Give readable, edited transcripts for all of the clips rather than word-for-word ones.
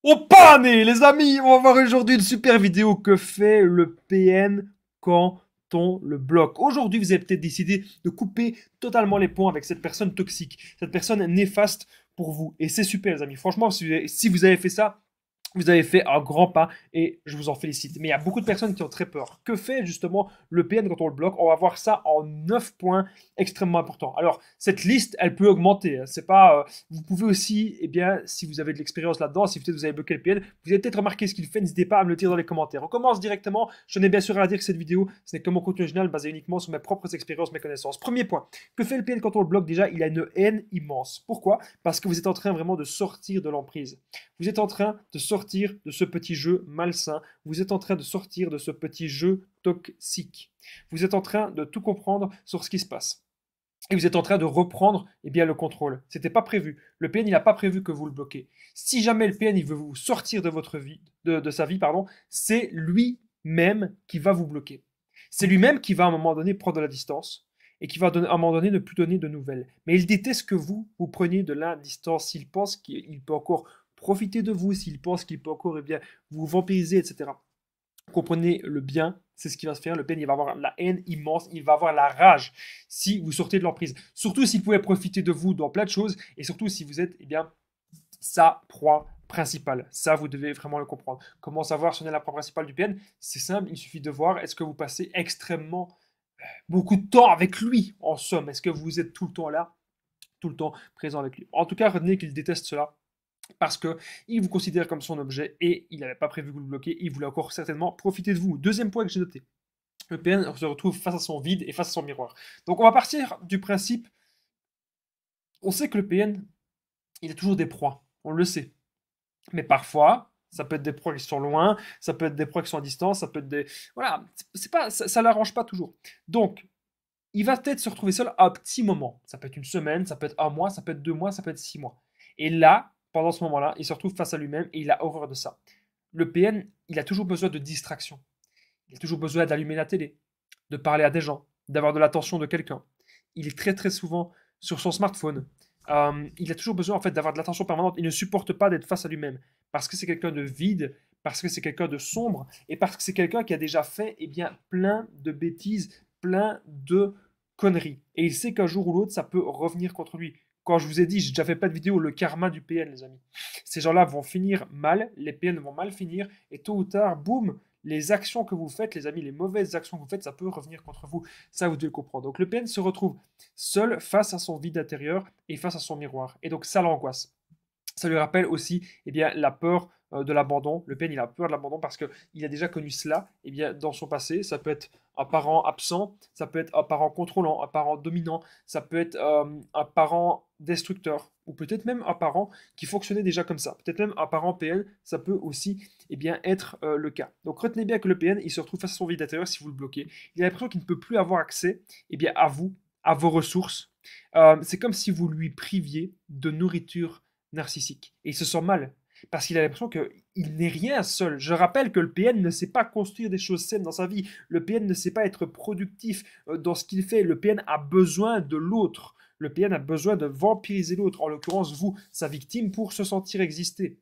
Oh pané, les amis, on va voir aujourd'hui une super vidéo que fait le PN quand on le bloque. Aujourd'hui, vous avez peut-être décidé de couper totalement les ponts avec cette personne toxique, cette personne néfaste pour vous. Et c'est super, les amis. Franchement, si vous avez fait ça, vous avez fait un grand pas et je vous en félicite. Mais il y a beaucoup de personnes qui ont très peur. Que fait justement le PN quand on le bloque? On va voir ça en 9 points extrêmement importants. Alors, cette liste, elle peut augmenter. Hein. C'est pas, vous pouvez aussi, eh bien, si vous avez de l'expérience là-dedans, si peut-être vous avez bloqué le PN, vous avez peut-être remarqué ce qu'il fait. N'hésitez pas à me le dire dans les commentaires. On commence directement. Je tenais bien sûr à dire que cette vidéo, ce n'est que mon contenu original basé uniquement sur mes propres expériences, mes connaissances. Premier point. Que fait le PN quand on le bloque? Déjà, il a une haine immense. Pourquoi? Parce que vous êtes en train vraiment de sortir de l'emprise. Vous êtes en train de sortir de ce petit jeu malsain. Vous êtes en train de sortir de ce petit jeu toxique. Vous êtes en train de tout comprendre sur ce qui se passe. Et vous êtes en train de reprendre eh bien, le contrôle. C'était pas prévu. Le PN, il n'a pas prévu que vous le bloquez. Si jamais le PN il veut vous sortir de votre vie, de sa vie, pardon, c'est lui-même qui va vous bloquer. C'est lui-même qui va à un moment donné prendre de la distance et qui va à un moment donné ne plus donner de nouvelles. Mais il déteste que vous preniez de la distance. S'il pense qu'il peut encore profiter de vous, s'il pense qu'il peut encore eh bien, vous vampiriser, etc. Comprenez le bien, c'est ce qui va se faire. Le PN, il va avoir la haine immense, il va avoir la rage si vous sortez de l'emprise. Surtout s'il pouvait profiter de vous dans plein de choses, et surtout si vous êtes, eh bien, sa proie principale. Ça, vous devez vraiment le comprendre. Comment savoir si on est la proie principale du PN? C'est simple, il suffit de voir est-ce que vous passez extrêmement beaucoup de temps avec lui, en somme. Est-ce que vous êtes tout le temps là, tout le temps présent avec lui? En tout cas, retenez qu'il déteste cela parce qu'il vous considère comme son objet et il n'avait pas prévu que vous le bloquiez, il voulait encore certainement profiter de vous. Deuxième point que j'ai noté, le PN se retrouve face à son vide et face à son miroir. Donc on va partir du principe, on sait que le PN, il a toujours des proies, on le sait. Mais parfois, ça peut être des proies qui sont loin, ça peut être des proies qui sont à distance, ça peut être des... Voilà, c'est pas, ça l'arrange pas toujours. Donc, il va peut-être se retrouver seul à un petit moment. Ça peut être une semaine, ça peut être un mois, ça peut être 2 mois, ça peut être 6 mois. Et là, pendant ce moment-là, il se retrouve face à lui-même et il a horreur de ça. Le PN, il a toujours besoin de distraction. Il a toujours besoin d'allumer la télé, de parler à des gens, d'avoir de l'attention de quelqu'un. Il est très très souvent sur son smartphone. Il a toujours besoin en fait d'avoir de l'attention permanente. Il ne supporte pas d'être face à lui-même parce que c'est quelqu'un de vide, parce que c'est quelqu'un de sombre et parce que c'est quelqu'un qui a déjà fait eh bien, plein de bêtises, plein de conneries. Et il sait qu'un jour ou l'autre, ça peut revenir contre lui. Quand je vous ai dit, j'ai déjà fait pas de vidéo, le karma du PN, les amis. Ces gens-là vont finir mal, les PN vont mal finir, et tôt ou tard, boum, les actions que vous faites, les amis, les mauvaises actions que vous faites, ça peut revenir contre vous. Ça, vous devez le comprendre. Donc le PN se retrouve seul face à son vide intérieur et face à son miroir. Et donc ça l'angoisse. Ça lui rappelle aussi eh bien, la peur de l'abandon. Le PN, il a peur de l'abandon parce qu'il a déjà connu cela eh bien, dans son passé. Ça peut être un parent absent, ça peut être un parent contrôlant, un parent dominant, ça peut être un parent destructeur, ou peut-être même un parent qui fonctionnait déjà comme ça. Peut-être même un parent PN, ça peut aussi eh bien, être le cas. Donc retenez bien que le PN, il se retrouve face à son vide intérieur si vous le bloquez. Il a l'impression qu'il ne peut plus avoir accès eh bien, à vous, à vos ressources. C'est comme si vous lui priviez de nourriture narcissique. Et il se sent mal, parce qu'il a l'impression qu'il n'est rien seul. Je rappelle que le PN ne sait pas construire des choses saines dans sa vie. Le PN ne sait pas être productif dans ce qu'il fait. Le PN a besoin de l'autre. Le PN a besoin de vampiriser l'autre, en l'occurrence vous, sa victime, pour se sentir exister.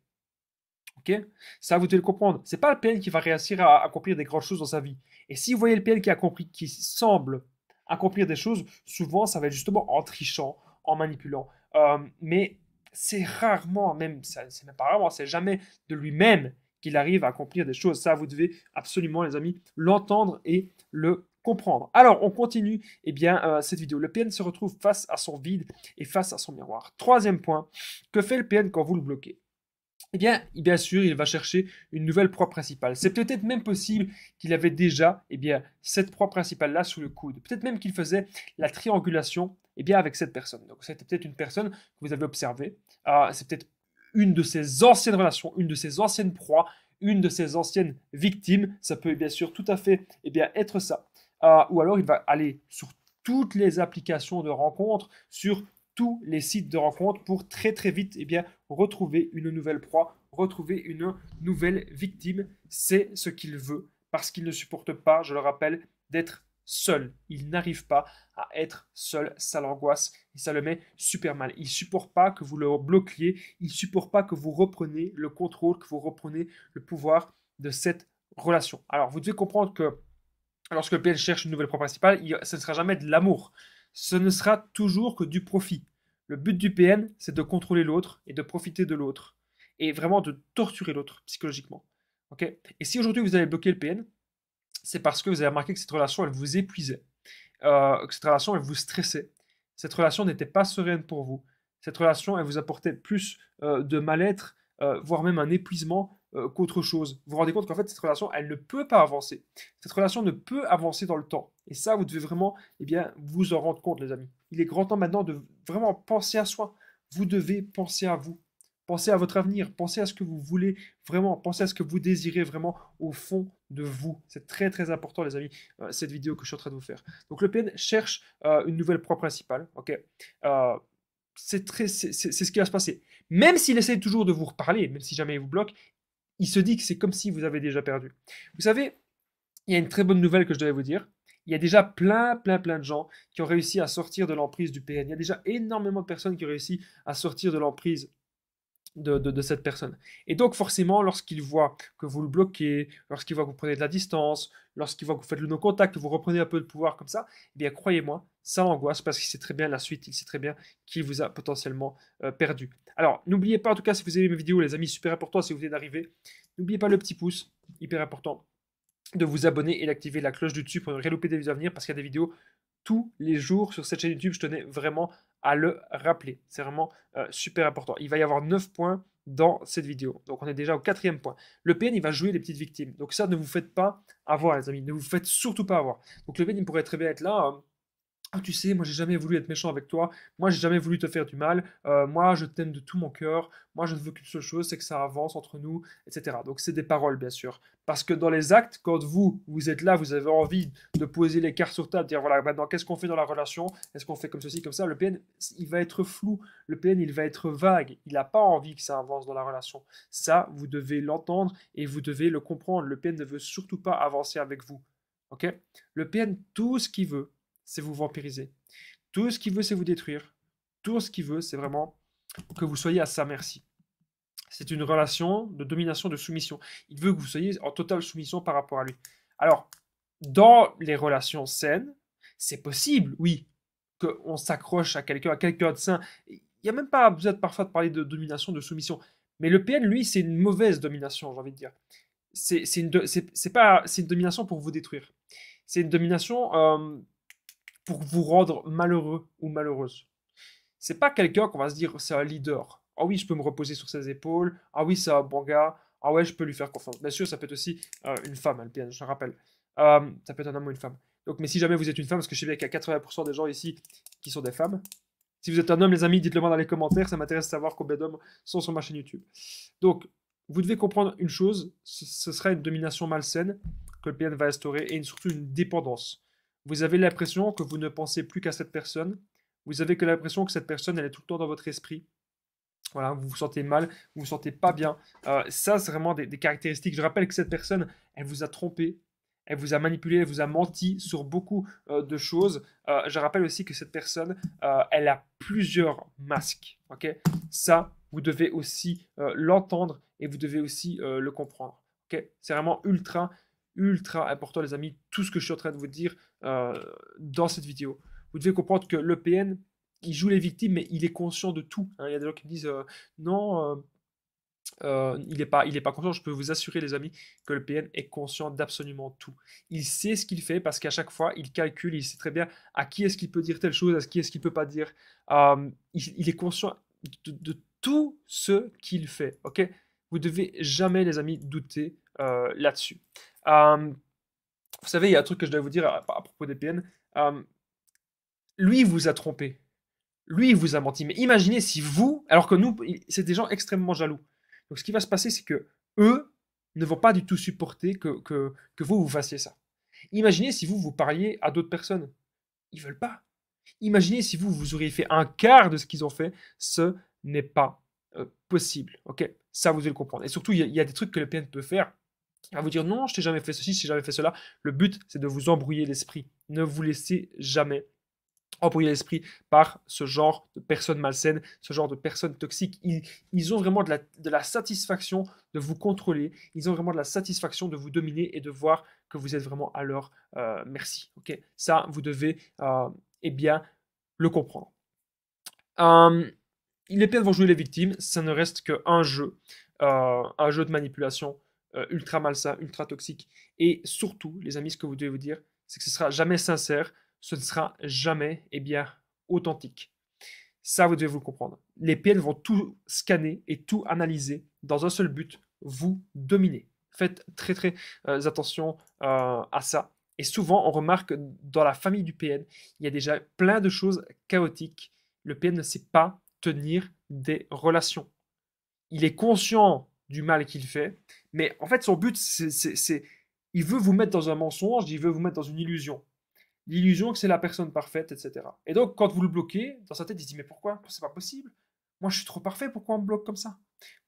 Ok? Ça, vous devez le comprendre. C'est pas le PN qui va réussir à accomplir des grandes choses dans sa vie. Et si vous voyez le PN qui a compris, qui semble accomplir des choses, souvent ça va être justement en trichant, en manipulant. Mais c'est rarement, même, c'est même pas rarement, c'est jamais de lui-même qu'il arrive à accomplir des choses. Ça, vous devez absolument, les amis, l'entendre et le comprendre. Alors, on continue eh bien, cette vidéo. Le PN se retrouve face à son vide et face à son miroir. Troisième point, que fait le PN quand vous le bloquez? Eh bien sûr, il va chercher une nouvelle proie principale. C'est peut-être même possible qu'il avait déjà eh bien, cette proie principale-là sous le coude. Peut-être même qu'il faisait la triangulation eh bien, avec cette personne. Donc, c'était peut-être une personne que vous avez observée. C'est peut-être une de ses anciennes relations, une de ses anciennes proies, une de ses anciennes victimes. Ça peut bien sûr tout à fait eh bien, être ça. Ou alors, il va aller sur toutes les applications de rencontres, sur tous les sites de rencontres pour très très vite eh bien, retrouver une nouvelle proie, retrouver une nouvelle victime. C'est ce qu'il veut parce qu'il ne supporte pas, je le rappelle, d'être seul. Il n'arrive pas à être seul. Ça l'angoisse et ça le met super mal. Il ne supporte pas que vous le bloquiez. Il ne supporte pas que vous repreniez le contrôle, que vous repreniez le pouvoir de cette relation. Alors, vous devez comprendre que lorsque le PN cherche une nouvelle proie principale, ce ne sera jamais de l'amour. Ce ne sera toujours que du profit. Le but du PN, c'est de contrôler l'autre et de profiter de l'autre. Et vraiment de torturer l'autre psychologiquement. Okay, et si aujourd'hui vous avez bloqué le PN, c'est parce que vous avez remarqué que cette relation, elle vous épuisait. Que cette relation, elle vous stressait. Cette relation n'était pas sereine pour vous. Cette relation, elle vous apportait plus de mal-être, voire même un épuisement qu'autre chose. Vous vous rendez compte qu'en fait, cette relation, elle ne peut pas avancer. Cette relation ne peut avancer dans le temps. Et ça, vous devez vraiment vous en rendre compte, les amis. Il est grand temps maintenant de vraiment penser à soi. Vous devez penser à vous. Pensez à votre avenir, pensez à ce que vous voulez vraiment, pensez à ce que vous désirez vraiment au fond de vous. C'est très très important les amis, cette vidéo que je suis en train de vous faire. Donc le PN cherche une nouvelle proie principale, ok. C'est ce qui va se passer. Même s'il essaie toujours de vous reparler, même si jamais il vous bloque, il se dit que c'est comme si vous avez déjà perdu. Vous savez, il y a une très bonne nouvelle que je devais vous dire. Il y a déjà plein de gens qui ont réussi à sortir de l'emprise du PN. Il y a déjà énormément de personnes qui ont réussi à sortir de l'emprise de cette personne. Et donc forcément, lorsqu'il voit que vous le bloquez, lorsqu'il voit que vous prenez de la distance, lorsqu'il voit que vous faites le no-contact, que vous reprenez un peu de pouvoir comme ça, eh bien croyez-moi, ça l'angoisse parce qu'il sait très bien la suite, il sait très bien qu'il vous a potentiellement perdu. Alors, n'oubliez pas, en tout cas, si vous aimez mes vidéos, les amis, super important, si vous venez d'arriver, n'oubliez pas le petit pouce, hyper important, de vous abonner et d'activer la cloche du dessus pour ne rien louper des vidéos à venir parce qu'il y a des vidéos tous les jours sur cette chaîne YouTube. Je tenais vraiment à le rappeler. C'est vraiment super important. Il va y avoir 9 points dans cette vidéo. Donc on est déjà au 4e point. Le PN, il va jouer les petites victimes. Donc ça, ne vous faites pas avoir, les amis. Ne vous faites surtout pas avoir. Donc le PN, il pourrait très bien être là. Ah, tu sais, moi j'ai jamais voulu être méchant avec toi, moi j'ai jamais voulu te faire du mal, moi je t'aime de tout mon cœur, moi je ne veux qu'une seule chose, c'est que ça avance entre nous, etc. Donc c'est des paroles bien sûr. Parce que dans les actes, quand vous êtes là, vous avez envie de poser les cartes sur table, de dire voilà, maintenant qu'est-ce qu'on fait dans la relation, est-ce qu'on fait comme ceci, comme ça, le PN, il va être flou, le PN, il va être vague, il n'a pas envie que ça avance dans la relation. Ça, vous devez l'entendre et vous devez le comprendre, le PN ne veut surtout pas avancer avec vous. Ok. Le PN, tout ce qu'il veut, c'est vous vampiriser. Tout ce qu'il veut, c'est vous détruire. Tout ce qu'il veut, c'est vraiment que vous soyez à sa merci. C'est une relation de domination, de soumission. Il veut que vous soyez en totale soumission par rapport à lui. Alors, dans les relations saines, c'est possible, oui, qu'on s'accroche à quelqu'un de sain. Il n'y a même pas besoin parfois de parler de domination, de soumission. Mais le PN, lui, c'est une mauvaise domination, j'ai envie de dire. C'est une domination pour vous détruire. C'est une domination pour vous rendre malheureux ou malheureuse. C'est pas quelqu'un qu'on va se dire c'est un leader. Ah oui, je peux me reposer sur ses épaules. Ah oui, c'est un bon gars. Ah ouais, je peux lui faire confiance. Bien sûr, ça peut être aussi une femme, hein, je le rappelle. Ça peut être un homme ou une femme. Donc, mais si jamais vous êtes une femme, parce que je sais bien qu'il y a 80% des gens ici qui sont des femmes. Si vous êtes un homme, les amis, dites-le moi dans les commentaires. Ça m'intéresse de savoir combien d'hommes sont sur ma chaîne YouTube. Donc, vous devez comprendre une chose, ce sera une domination malsaine que le PN va instaurer et surtout une dépendance. Vous avez l'impression que vous ne pensez plus qu'à cette personne. Vous avez que l'impression que cette personne, elle est tout le temps dans votre esprit. Voilà, vous vous sentez mal, vous vous sentez pas bien. Ça, c'est vraiment des caractéristiques. Je rappelle que cette personne, elle vous a trompé, elle vous a manipulé, elle vous a menti sur beaucoup de choses. Je rappelle aussi que cette personne, elle a plusieurs masques. Ok, ça, vous devez aussi l'entendre et vous devez aussi le comprendre. Ok, c'est vraiment ultra important, les amis, tout ce que je suis en train de vous dire dans cette vidéo. Vous devez comprendre que le PN, il joue les victimes, mais il est conscient de tout. Hein. Il y a des gens qui me disent non, il est pas conscient. Je peux vous assurer, les amis, que le PN est conscient d'absolument tout. Il sait ce qu'il fait parce qu'à chaque fois, il calcule, il sait très bien à qui est-ce qu'il peut dire telle chose, à qui est-ce qu'il peut pas dire. Il est conscient de tout ce qu'il fait. Ok, vous devez jamais, les amis, douter là-dessus. Vous savez, il y a un truc que je dois vous dire à propos des PN. Lui, il vous a trompé. Lui, il vous a menti. Mais imaginez si vous, alors que nous, c'est des gens extrêmement jaloux. Donc ce qui va se passer, c'est que eux ne vont pas du tout supporter que vous fassiez ça. Imaginez si vous parliez à d'autres personnes. Ils veulent pas. Imaginez si vous auriez fait un quart de ce qu'ils ont fait. Ce n'est pas possible. Ok. Ça, vous devez le comprendre. Et surtout, il y a des trucs que le PN peut faire Il va vous dire non, je t'ai jamais fait ceci, je t'ai jamais fait cela. Le but, c'est de vous embrouiller l'esprit. Ne vous laissez jamais embrouiller l'esprit par ce genre de personnes malsaines, ce genre de personnes toxiques. Ils ont vraiment de la satisfaction de vous contrôler, ils ont vraiment de la satisfaction de vous dominer et de voir que vous êtes vraiment à leur merci. Okay, ça, vous devez eh bien, le comprendre. Les peines vont jouer les victimes, ça ne reste qu'un un jeu de manipulation ultra malsain, ultra toxique. Et surtout, les amis, ce que vous devez vous dire, c'est que ce sera jamais sincère, ce ne sera jamais, eh bien, authentique. Ça, vous devez vous le comprendre. Les PN vont tout scanner et tout analyser dans un seul but, vous dominer. Faites très très attention à ça. Et souvent, on remarque que dans la famille du PN, il y a déjà plein de choses chaotiques. Le PN ne sait pas tenir des relations. Il est conscient du mal qu'il fait, mais en fait, son but, il veut vous mettre dans un mensonge, il veut vous mettre dans une illusion. L'illusion que c'est la personne parfaite, etc. Et donc, quand vous le bloquez, dans sa tête, il se dit, mais pourquoi? C'est pas possible. Moi, je suis trop parfait, pourquoi on me bloque comme ça?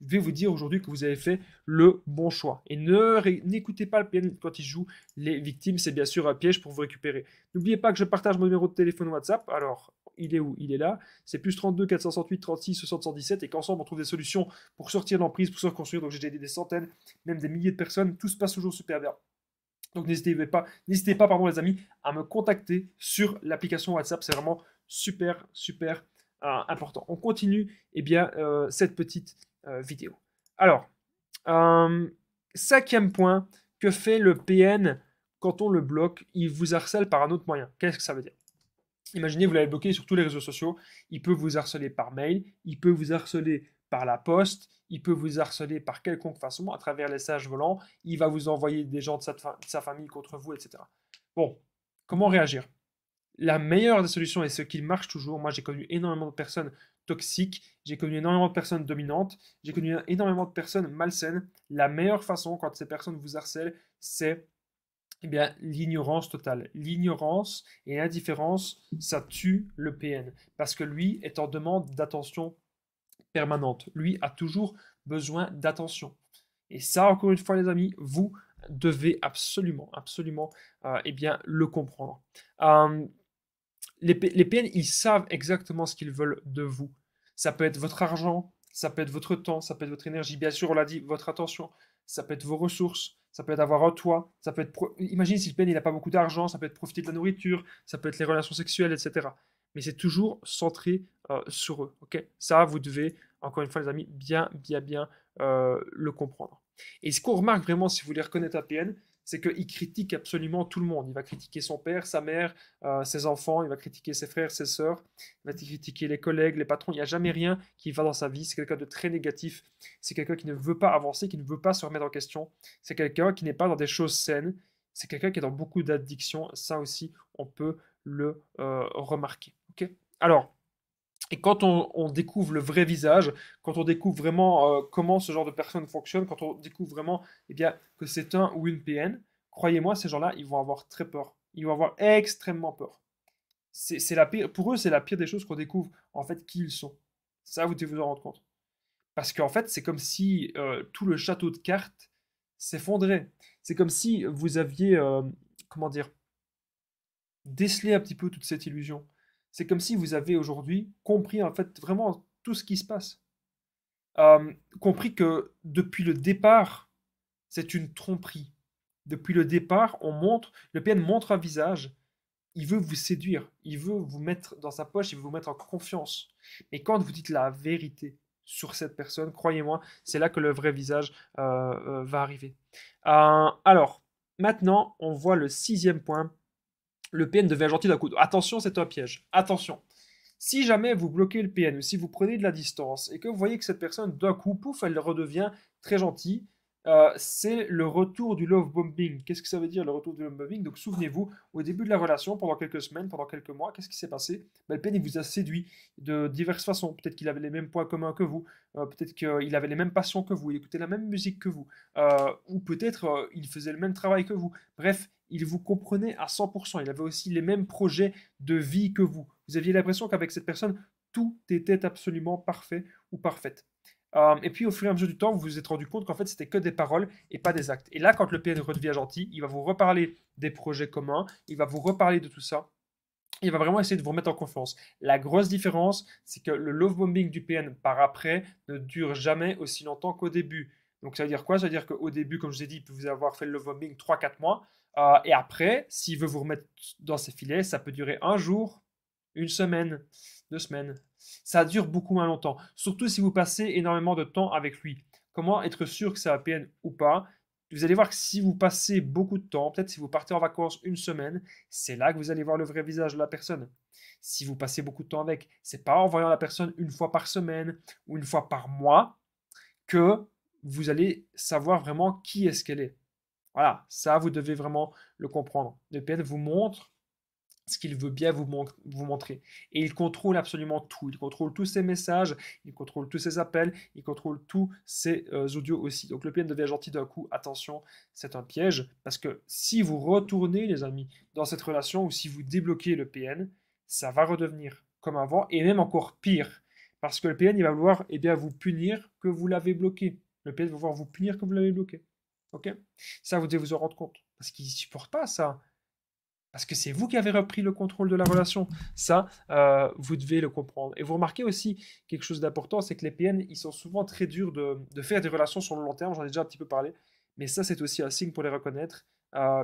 Je vais vous dire aujourd'hui que vous avez fait le bon choix. Et n'écoutez pas le PN quand il joue les victimes, c'est bien sûr un piège pour vous récupérer. N'oubliez pas que je partage mon numéro de téléphone WhatsApp. Alors, il est où? Il est là. C'est plus 32 468 36 60 117 et qu'ensemble on trouve des solutions pour sortir de l'emprise, pour se reconstruire. Donc j'ai aidé des centaines, même des milliers de personnes. Tout se passe toujours super bien. Donc n'hésitez pas, pardon, les amis, à me contacter sur l'application WhatsApp. C'est vraiment super, super important. On continue bien, cette petite vidéo. Alors, cinquième point, que fait le PN quand on le bloque? Il vous harcèle par un autre moyen. Qu'est-ce que ça veut dire? Imaginez, vous l'avez bloqué sur tous les réseaux sociaux. Il peut vous harceler par mail, il peut vous harceler par la poste, il peut vous harceler par quelconque façon, à travers les messages volants. Il va vous envoyer des gens de sa famille contre vous, etc. Bon, comment réagir? La meilleure des solutions et ce qui marche toujours, moi j'ai connu énormément de personnes toxiques, j'ai connu énormément de personnes dominantes, j'ai connu énormément de personnes malsaines. La meilleure façon quand ces personnes vous harcèlent, c'est eh bien, l'ignorance totale. L'ignorance et l'indifférence, ça tue le PN. Parce que lui est en demande d'attention permanente. Lui a toujours besoin d'attention. Et ça, encore une fois, les amis, vous devez absolument, absolument eh bien, le comprendre. Euh, les PN, ils savent exactement ce qu'ils veulent de vous. Ça peut être votre argent, ça peut être votre temps, ça peut être votre énergie. Bien sûr, on l'a dit, votre attention. Ça peut être vos ressources, ça peut être avoir un toit, ça peut être... Imagine si le PN, il n'a pas beaucoup d'argent, ça peut être profiter de la nourriture, ça peut être les relations sexuelles, etc. Mais c'est toujours centré sur eux. Ok, ça, vous devez, encore une fois, les amis, bien, bien, bien le comprendre. Et ce qu'on remarque vraiment, si vous voulez reconnaître un PN, c'est qu'il critique absolument tout le monde. Il va critiquer son père, sa mère, ses enfants, il va critiquer ses frères, ses sœurs, il va critiquer les collègues, les patrons. Il n'y a jamais rien qui va dans sa vie. C'est quelqu'un de très négatif. C'est quelqu'un qui ne veut pas avancer, qui ne veut pas se remettre en question. C'est quelqu'un qui n'est pas dans des choses saines. C'est quelqu'un qui est dans beaucoup d'addictions. Ça aussi, on peut le remarquer. Okay, alors, et quand on découvre le vrai visage, quand on découvre vraiment comment ce genre de personne fonctionne, quand on découvre vraiment eh bien, que c'est un ou une PN, croyez-moi, ces gens-là, ils vont avoir très peur. Ils vont avoir extrêmement peur. C'est la pire, pour eux, c'est la pire des choses qu'on découvre, en fait, qui ils sont. Ça, vous devez vous en rendre compte. Parce qu'en fait, c'est comme si tout le château de cartes s'effondrait. C'est comme si vous aviez, comment dire, déceler un petit peu toute cette illusion. C'est comme si vous avez aujourd'hui compris en fait vraiment tout ce qui se passe. Compris que depuis le départ, c'est une tromperie. Depuis le départ, le PN montre un visage, il veut vous séduire, il veut vous mettre dans sa poche, il veut vous mettre en confiance. Mais quand vous dites la vérité sur cette personne, croyez-moi, c'est là que le vrai visage va arriver. Alors, maintenant, on voit le sixième point. Le PN devient gentil d'un coup. Attention, c'est un piège. Attention. Si jamais vous bloquez le PN ou si vous prenez de la distance et que vous voyez que cette personne, d'un coup, pouf, elle redevient très gentille, c'est le retour du love bombing. Qu'est-ce que ça veut dire le retour du love bombing? Donc souvenez-vous, au début de la relation, pendant quelques semaines, pendant quelques mois, qu'est-ce qui s'est passé? Le PN il vous a séduit de diverses façons. Peut-être qu'il avait les mêmes points communs que vous, peut-être qu'il avait les mêmes passions que vous, il écoutait la même musique que vous, ou peut-être il faisait le même travail que vous. Bref, il vous comprenait à 100%. Il avait aussi les mêmes projets de vie que vous. Vous aviez l'impression qu'avec cette personne, tout était absolument parfait ou parfaite. Et puis, au fur et à mesure du temps, vous vous êtes rendu compte qu'en fait, c'était que des paroles et pas des actes. Et là, quand le PN redevient gentil, il va vous reparler des projets communs, il va vous reparler de tout ça. Il va vraiment essayer de vous remettre en confiance. La grosse différence, c'est que le love bombing du PN par après ne dure jamais aussi longtemps qu'au début. Donc ça veut dire quoi? Ça veut dire qu'au début, comme je vous ai dit, il peut vous avoir fait le love bombing 3-4 mois. Et après, s'il veut vous remettre dans ses filets, ça peut durer un jour, une semaine, 2 semaines. Ça dure beaucoup moins longtemps. Surtout si vous passez énormément de temps avec lui. Comment être sûr que c'est un PN ou pas? Vous allez voir que si vous passez beaucoup de temps, peut-être si vous partez en vacances une semaine, c'est là que vous allez voir le vrai visage de la personne. Si vous passez beaucoup de temps avec, c'est pas en voyant la personne une fois par semaine ou une fois par mois que vous allez savoir vraiment qui est-ce qu'elle est. Voilà, ça vous devez vraiment le comprendre. Le PN vous montre ce qu'il veut bien vous montrer. Et il contrôle absolument tout. Il contrôle tous ses messages, il contrôle tous ses appels, il contrôle tous ses audios aussi. Donc le PN devient gentil d'un coup. Attention, c'est un piège. Parce que si vous retournez, les amis, dans cette relation ou si vous débloquez le PN, ça va redevenir comme avant et même encore pire. Parce que le PN, il va vouloir vous punir que vous l'avez bloqué. Le PN va vouloir vous punir que vous l'avez bloqué. Ok? Ça, vous devez vous en rendre compte. Parce qu'il ne supporte pas ça. Parce que c'est vous qui avez repris le contrôle de la relation. Ça, vous devez le comprendre. Et vous remarquez aussi quelque chose d'important, c'est que les PN, ils sont souvent très durs de faire des relations sur le long terme. J'en ai déjà un petit peu parlé. Mais ça, c'est aussi un signe pour les reconnaître.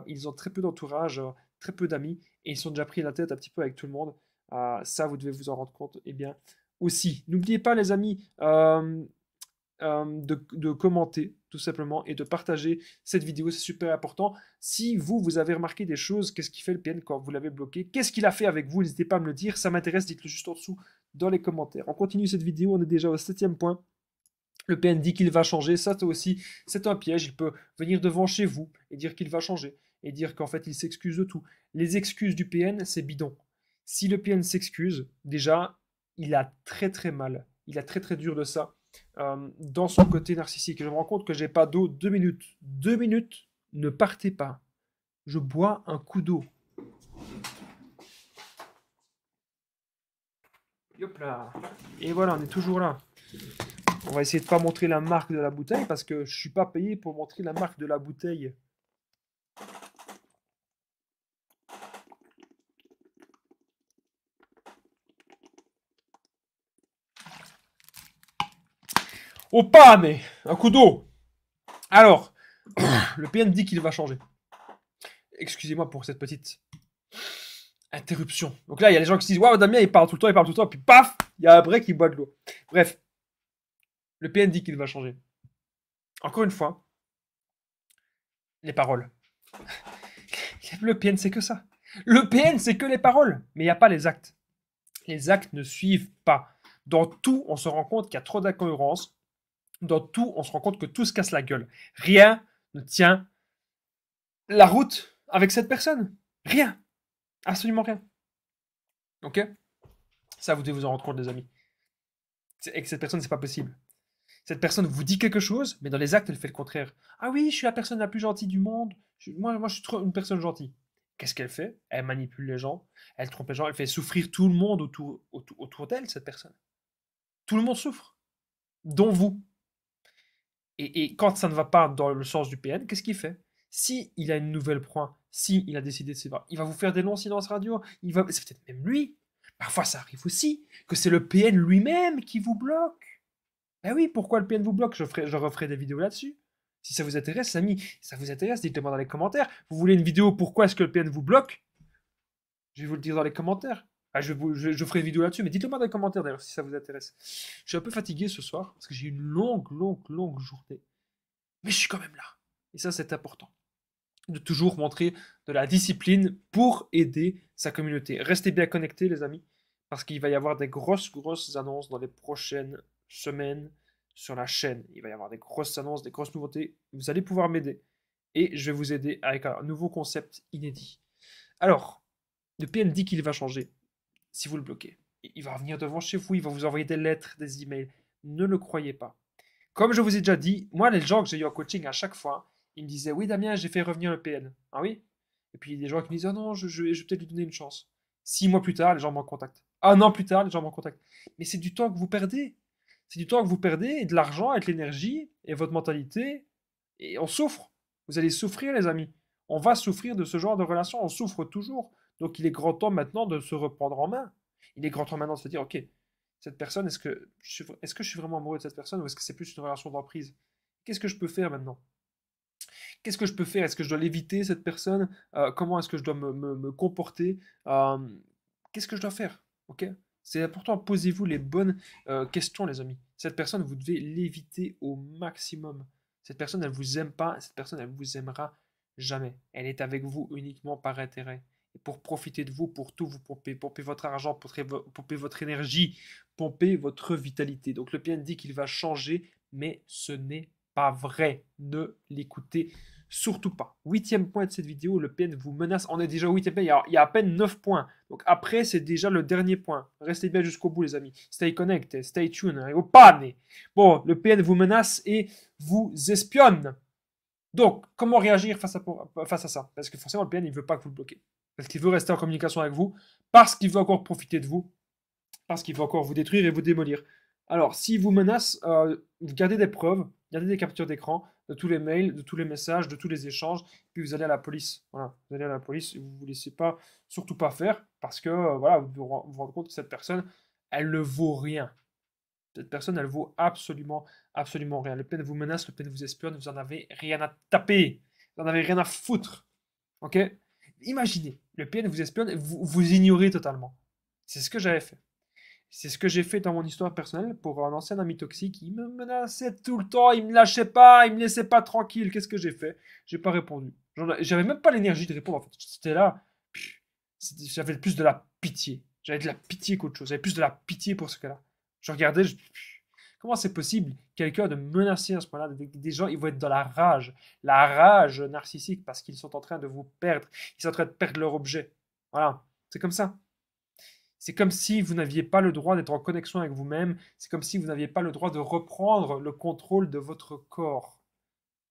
Ils ont très peu d'entourage, très peu d'amis, et ils sont déjà pris la tête un petit peu avec tout le monde. Ça, vous devez vous en rendre compte. Eh bien, aussi, n'oubliez pas, les amis, de commenter tout simplement et de partager cette vidéo, c'est super important. Si vous avez remarqué des choses, qu'est-ce qui fait le PN quand vous l'avez bloqué? Qu'est-ce qu'il a fait avec vous? N'hésitez pas à me le dire, ça m'intéresse, dites-le juste en dessous dans les commentaires. On continue cette vidéo, on est déjà au 7e point. Le PN dit qu'il va changer, ça aussi, c'est un piège. Il peut venir devant chez vous et dire qu'il va changer et dire qu'en fait il s'excuse de tout. Les excuses du PN, c'est bidon. Si le PN s'excuse, déjà, il a très très mal. Il a très très dur de ça dans son côté narcissique. Je me rends compte que j'ai pas d'eau. 2 minutes. 2 minutes, ne partez pas. Je bois un coup d'eau. Hop là. Et voilà, on est toujours là. On va essayer de pas montrer la marque de la bouteille parce que je suis pas payé pour montrer la marque de la bouteille. Oh pas, mais un coup d'eau. Alors, le PN dit qu'il va changer. Excusez-moi pour cette petite interruption. Donc là, il y a des gens qui se disent waouh, Damien, il parle tout le temps, puis paf, il y a un break qui boit de l'eau. Bref, le PN dit qu'il va changer. Encore une fois, les paroles. Le PN, c'est que ça. Le PN, c'est que les paroles, mais il n'y a pas les actes. Les actes ne suivent pas. Dans tout, on se rend compte qu'il y a trop d'incohérences. Dans tout, on se rend compte que tout se casse la gueule. Rien ne tient la route avec cette personne. Rien. Absolument rien. Ok? Ça, vous devez vous en rendre compte, les amis. Avec cette personne, c'est pas possible. Cette personne vous dit quelque chose, mais dans les actes, elle fait le contraire. Ah oui, je suis la personne la plus gentille du monde. Moi, je suis trop une personne gentille. Qu'est-ce qu'elle fait? Elle manipule les gens, elle trompe les gens, elle fait souffrir tout le monde autour d'elle, cette personne. Tout le monde souffre, dont vous. Et quand ça ne va pas dans le sens du PN, qu'est-ce qu'il fait? Si il a une nouvelle proie, si il a décidé de se séparer, il va vous faire des longs silences radio. C'est peut-être même lui. Parfois, ça arrive aussi que c'est le PN lui-même qui vous bloque. Ben oui, pourquoi le PN vous bloque? Je referai des vidéos là-dessus. Si ça vous intéresse, amis, si ça vous intéresse, dites-le moi dans les commentaires. Vous voulez une vidéo pourquoi est-ce que le PN vous bloque? Je vais vous le dire dans les commentaires. Ah, je ferai une vidéo là-dessus, mais dites-le moi dans les commentaires d'ailleurs si ça vous intéresse. Je suis un peu fatigué ce soir parce que j'ai eu une longue journée. Mais je suis quand même là. Et ça, c'est important. De toujours montrer de la discipline pour aider sa communauté. Restez bien connectés, les amis, parce qu'il va y avoir des grosses annonces dans les prochaines semaines sur la chaîne. Il va y avoir des grosses annonces, des grosses nouveautés. Vous allez pouvoir m'aider et je vais vous aider avec un nouveau concept inédit. Alors, le PN dit qu'il va changer si vous le bloquez. Il va revenir devant chez vous, il va vous envoyer des lettres, des emails. Ne le croyez pas. Comme je vous ai déjà dit, moi, les gens que j'ai eu en coaching à chaque fois, ils me disaient oui, Damien, j'ai fait revenir le PN. Ah oui? Et puis des gens qui me disent oh non, je vais peut-être lui donner une chance. 6 mois plus tard, les gens m'en contactent. Un an plus tard, les gens m'en contactent. Mais c'est du temps que vous perdez. C'est du temps que vous perdez, et de l'argent, et de l'énergie, et votre mentalité, et on souffre. Vous allez souffrir, les amis. On va souffrir de ce genre de relation, on souffre toujours. Donc il est grand temps maintenant de se reprendre en main. Il est grand temps maintenant de se dire, ok, cette personne, est-ce que je suis vraiment amoureux de cette personne ou est-ce que c'est plus une relation d'emprise? Qu'est-ce que je peux faire maintenant? Qu'est-ce que je peux faire? Est-ce que je dois l'éviter, cette personne? Comment est-ce que je dois me comporter? Euh, Qu'est-ce que je dois faire? Ok? C'est important, posez-vous les bonnes questions, les amis. Cette personne, vous devez l'éviter au maximum. Cette personne, elle vous aime pas, cette personne, elle vous aimera jamais. Elle est avec vous uniquement par intérêt. Et pour profiter de vous, pour tout vous pomper, pomper votre argent, pomper votre énergie, pomper votre vitalité. Donc le PN dit qu'il va changer, mais ce n'est pas vrai. Ne l'écoutez surtout pas. Huitième point de cette vidéo, le PN vous menace. On est déjà au huitième point, il y a à peine 9 points. Donc après, c'est déjà le dernier point. Restez bien jusqu'au bout, les amis. Stay connected, stay tuned. Hein, pane. Bon, le PN vous menace et vous espionne. Donc, comment réagir face à ça? Parce que forcément, le PN, il ne veut pas que vous le bloquez. Parce qu'il veut rester en communication avec vous, parce qu'il veut encore profiter de vous, parce qu'il veut encore vous détruire et vous démolir. Alors, s'il vous menace, vous gardez des preuves, gardez des captures d'écran de tous les mails, de tous les messages, de tous les échanges, puis vous allez à la police. Voilà, vous allez à la police et vous ne vous laissez pas, surtout pas faire, parce que voilà, vous rendez compte que cette personne, elle ne vaut rien. Cette personne, elle vaut absolument, absolument rien. Le PN vous menace, le PN vous espionne, vous en avez rien à taper. Vous en avez rien à foutre. Ok? Imaginez, le PN vous espionne et vous ignorez totalement. C'est ce que j'avais fait. C'est ce que j'ai fait dans mon histoire personnelle pour un ancien ami toxique. Il me menaçait tout le temps, il me lâchait pas, il me laissait pas tranquille. Qu'est-ce que j'ai fait? J'ai pas répondu. J'avais même pas l'énergie de répondre en fait. C'était là. J'avais plus de la pitié. J'avais de la pitié qu'autre chose. J'avais plus de la pitié pour ce cas-là. Je regardais, comment c'est possible quelqu'un de menacer à ce point-là des gens, ils vont être dans la rage narcissique parce qu'ils sont en train de vous perdre. Ils sont en train de perdre leur objet. Voilà, c'est comme ça. C'est comme si vous n'aviez pas le droit d'être en connexion avec vous-même. C'est comme si vous n'aviez pas le droit de reprendre le contrôle de votre corps.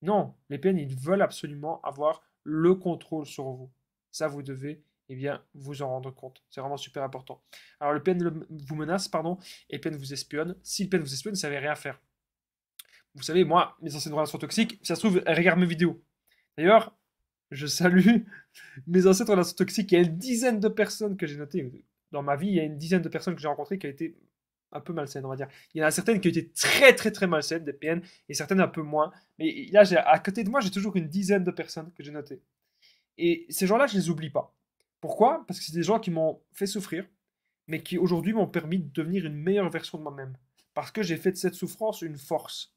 Non, les PN, ils veulent absolument avoir le contrôle sur vous. Ça, vous devez eh bien, vous en rendre compte. C'est vraiment super important. Alors, le PN vous menace, pardon, et le PN vous espionne. Si le PN vous espionne, vous ne savez rien faire. Vous savez, moi, mes anciennes relations toxiques, si ça se trouve, elles regardent mes vidéos. D'ailleurs, je salue mes anciennes relations toxiques. Il y a une dizaine de personnes que j'ai notées. Dans ma vie, il y a une dizaine de personnes que j'ai rencontrées qui ont été un peu malsaines, on va dire. Il y en a certaines qui ont été très, très, très malsaines, des PN, et certaines un peu moins. Mais là, à côté de moi, j'ai toujours une dizaine de personnes que j'ai notées. Et ces gens-là, je les oublie pas. Pourquoi? Parce que c'est des gens qui m'ont fait souffrir, mais qui aujourd'hui m'ont permis de devenir une meilleure version de moi-même. Parce que j'ai fait de cette souffrance une force.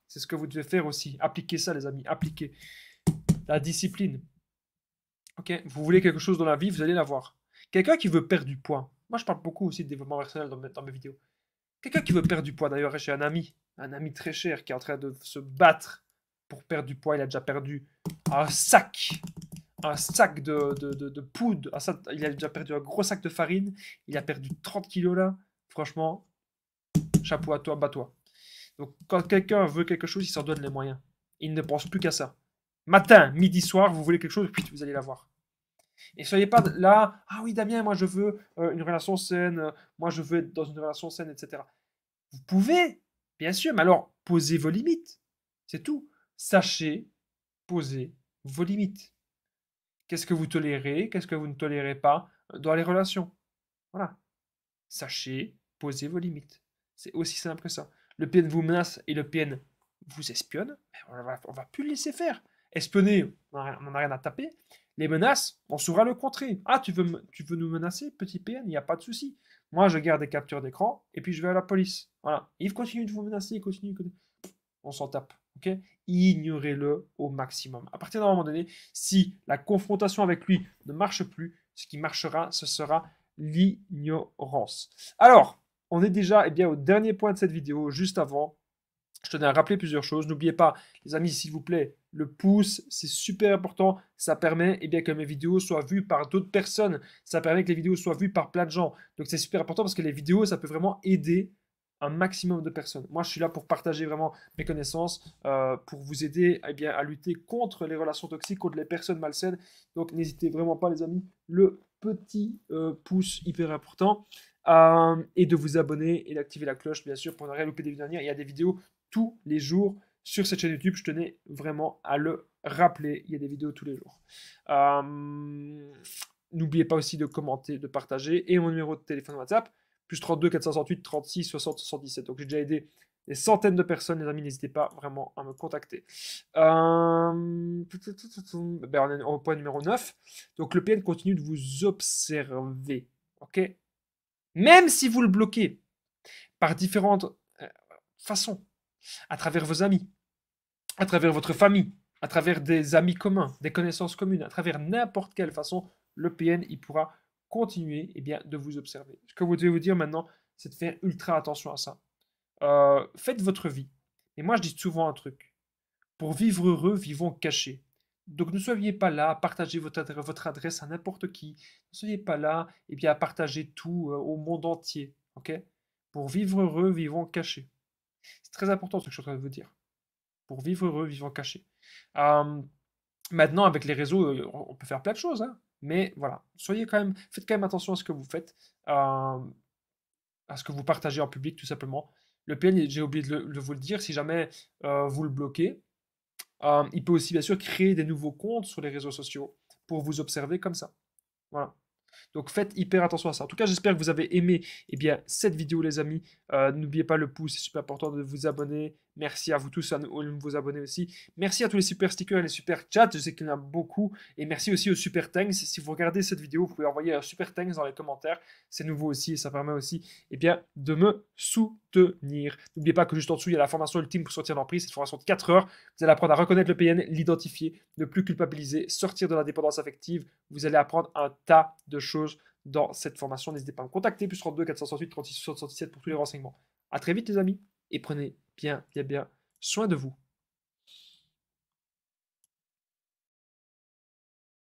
C'est ce que vous devez faire aussi. Appliquez ça, les amis. Appliquez. La discipline. Ok? Vous voulez quelque chose dans la vie, vous allez l'avoir. Quelqu'un qui veut perdre du poids. Moi, je parle beaucoup aussi de développement personnel dans mes vidéos. Quelqu'un qui veut perdre du poids. D'ailleurs, j'ai un ami très cher qui est en train de se battre pour perdre du poids. Il a déjà perdu un sac de poudre. Il a déjà perdu un gros sac de farine. Il a perdu 30 kilos là. Franchement, chapeau à toi, bats-toi. Donc, quand quelqu'un veut quelque chose, il s'en donne les moyens. Il ne pense plus qu'à ça. Matin, midi, soir, vous voulez quelque chose, puis vous allez l'avoir. Et soyez pas là, ah oui, Damien, moi je veux une relation saine, moi je veux être dans une relation saine, etc. Vous pouvez, bien sûr, mais alors posez vos limites. C'est tout. Sachez poser vos limites. Qu'est-ce que vous tolérez, qu'est-ce que vous ne tolérez pas dans les relations. Voilà. Sachez poser vos limites. C'est aussi simple que ça. Le PN vous menace et le PN vous espionne, on va plus le laisser faire. Espionner, on n'en a rien à taper. Les menaces, on saura le contrer. Ah, tu veux nous menacer, petit PN, il n'y a pas de souci. Moi, je garde des captures d'écran et puis je vais à la police. Voilà. Il continue de vous menacer, il continue. On s'en tape. Ok? Ignorez-le au maximum. À partir d'un moment donné, si la confrontation avec lui ne marche plus, ce qui marchera, ce sera l'ignorance. Alors, on est déjà eh bien, au dernier point de cette vidéo, juste avant. Je tenais à rappeler plusieurs choses. N'oubliez pas, les amis, s'il vous plaît, le pouce, c'est super important. Ça permet eh bien, que mes vidéos soient vues par d'autres personnes. Ça permet que les vidéos soient vues par plein de gens. Donc c'est super important parce que les vidéos, ça peut vraiment aider un maximum de personnes. Moi, je suis là pour partager vraiment mes connaissances, pour vous aider eh bien, à lutter contre les relations toxiques, contre les personnes malsaines. Donc n'hésitez vraiment pas, les amis. Le petit pouce hyper important. et de vous abonner et d'activer la cloche, bien sûr, pour ne rien louper des vidéos dernières. Il y a des vidéos tous les jours sur cette chaîne YouTube. Je tenais vraiment à le rappeler. Il y a des vidéos tous les jours. N'oubliez pas aussi de commenter, de partager. Et mon numéro de téléphone WhatsApp, plus 32 468 36 60 77. Donc j'ai déjà aidé des centaines de personnes, les amis. N'hésitez pas vraiment à me contacter. On est au point numéro 9. Donc le PN continue de vous observer. Ok? Même si vous le bloquez par différentes façons, à travers vos amis, à travers votre famille, à travers des amis communs, des connaissances communes, à travers n'importe quelle façon, le PN, il pourra continuer bien, de vous observer. Ce que vous devez vous dire maintenant, c'est de faire ultra attention à ça. Faites votre vie. Et moi, je dis souvent un truc. Pour vivre heureux, vivons cachés. Donc ne soyez pas là à partager votre adresse à n'importe qui. Ne soyez pas là à partager tout au monde entier. Ok? Pour vivre heureux, vivons cachés. C'est très important ce que je suis en train de vous dire. Pour vivre heureux, vivons cachés. Maintenant, avec les réseaux, on peut faire plein de choses. Hein, mais voilà, faites quand même attention à ce que vous faites, à ce que vous partagez en public, tout simplement. Le PN, j'ai oublié de vous le dire, si jamais vous le bloquez, il peut aussi bien sûr créer des nouveaux comptes sur les réseaux sociaux pour vous observer comme ça. Voilà. Donc faites hyper attention à ça. En tout cas, j'espère que vous avez aimé cette vidéo, les amis. N'oubliez pas le pouce, c'est super important de vous abonner. Merci à vous tous, aux nouveaux abonnés aussi. Merci à tous les super stickers et les super chats. Je sais qu'il y en a beaucoup. Et merci aussi aux super thanks. Si vous regardez cette vidéo, vous pouvez envoyer un super thanks dans les commentaires. C'est nouveau aussi et ça permet aussi de me soutenir. N'oubliez pas que juste en dessous, il y a la formation ultime pour sortir d'emprise. Cette formation de 4 heures. Vous allez apprendre à reconnaître le PN, l'identifier, ne plus culpabiliser, sortir de la dépendance affective. Vous allez apprendre un tas de choses dans cette formation. N'hésitez pas à me contacter, plus 32 468 36 77 pour tous les renseignements. A très vite les amis, et prenez bien soin de vous.